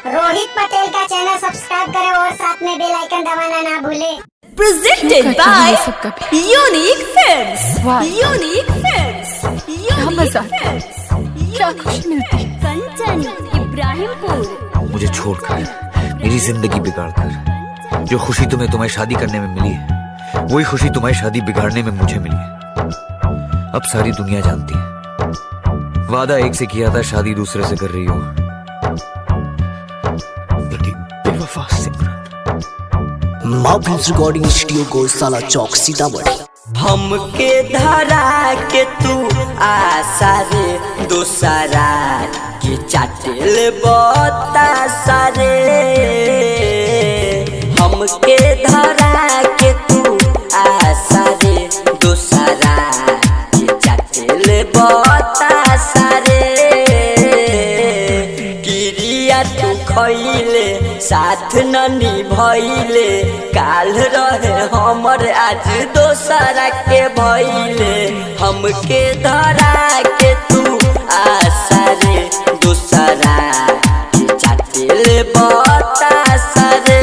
रोहित पटेल का channel subscribe करें और साथ में बेल आइकन दबाना ना भूलें। Presented by Unique Films. Unique Films. क्या मजा, क्या खुशी मिलती है। कंचन इब्राहिमपुर। मुझे छोड़कर मेरी जिंदगी बिगाड़कर जो खुशी तुम्हें तुम्हारी शादी करने में मिली है, वही खुशी तुम्हारी शादी बिगाड़ने में मुझे मिली है। अब सारी दुनिया जानती है, वादा एक से किया था, शादी दूसरे से कर रही हो। बेवफा सिमरन। माँ फिल्म्स रिकॉर्डिंग स्टूडियो को साला चौक सीतामढ़ी। हमके धरा के तू आशा रे दोसरा के चाटेल बता सारे। हमके धरा के तू आशा रे दोसरा के चाटेल बता सारे। किरिया तू खइले साथ न निभइले, काल रहे हमर आज दोसरा के भइले। हमके धरा के तू आशा रे दोसरा के चाटेल बता सारे।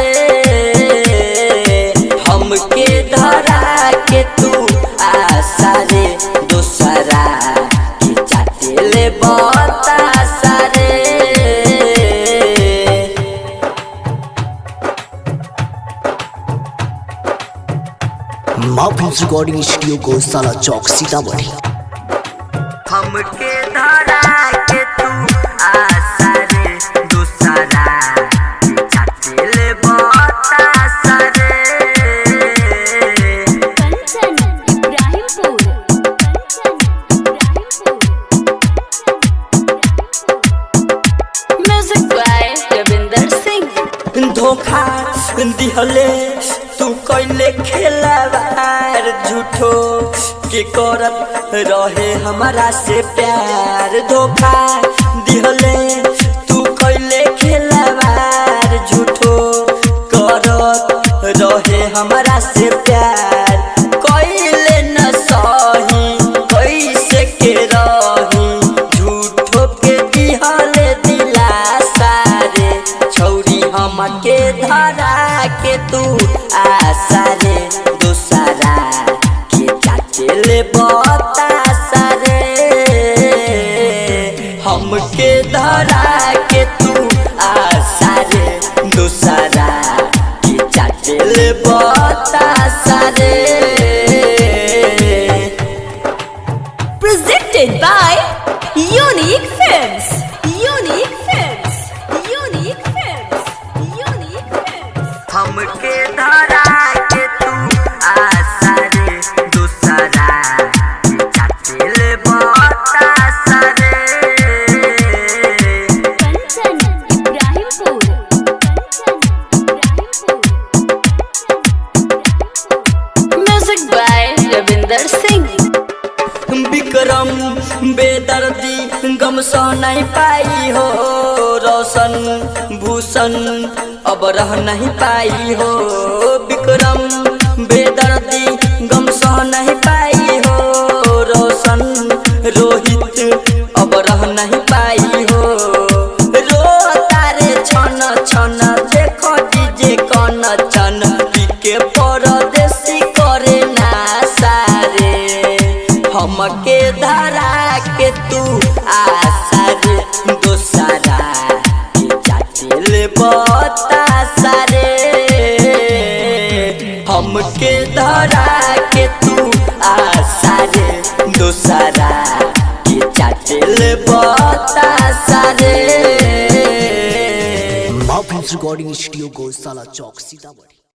हमके धरा के तू आशा रे दोसरा के चाटेल बता सारे। माँ फिल्म्स रिकॉर्डिंग स्टूडियो को साला चौक सीतामढ़ी। हमके धरा के तू आशा रे दोसरा के चाटेल बता सारे। कंचन इब्राहिमपुर। Music by Ravinder Singh. धोखा दिहले तू कैले खेलवार, झूठो के करत रहे हमारा से प्यार। धोखा दिहले तू कैले खेलवार, झूठो करत रहे हमारा से प्यार। कैले न सही कैसे के रही, झूठो के दिहले दिलासा रे। छौरी हमके धरा के तू आशा रे दोसरा के चाटेल बता सारे। हमके धरा के तू आशा रे दोसरा के चाटेल बता सारे। Presented by Unique Films. Unique Films. Unique Films. Unique Films. हमके धरा के तू आशा रे दोसरा के चाटेल बता सारे। कंचन इब्राहिमपुर। Music by Ravinder Singh. विक्रम बेदर्दी गम सह नहीं पाई हो, रोशन भूषण अब रह नहीं पाई हो। विक्रम बेदर्दी गम सह नहीं पाई हो, रोशन रोहित अब रह नहीं पाई हो। रो तारे छन छन देखो डीजे कन चन, के परदेसी करे ना सारे। हमके धरा के तू आशा रे दोसरा के चाटेल बता सारे। हमके धरा के तू आशा रे दोसरा के चाटेल बता सारे। माँ फिल्म्स रिकॉर्डिंग स्टूडियो को साला चौक सीतामढ़ी।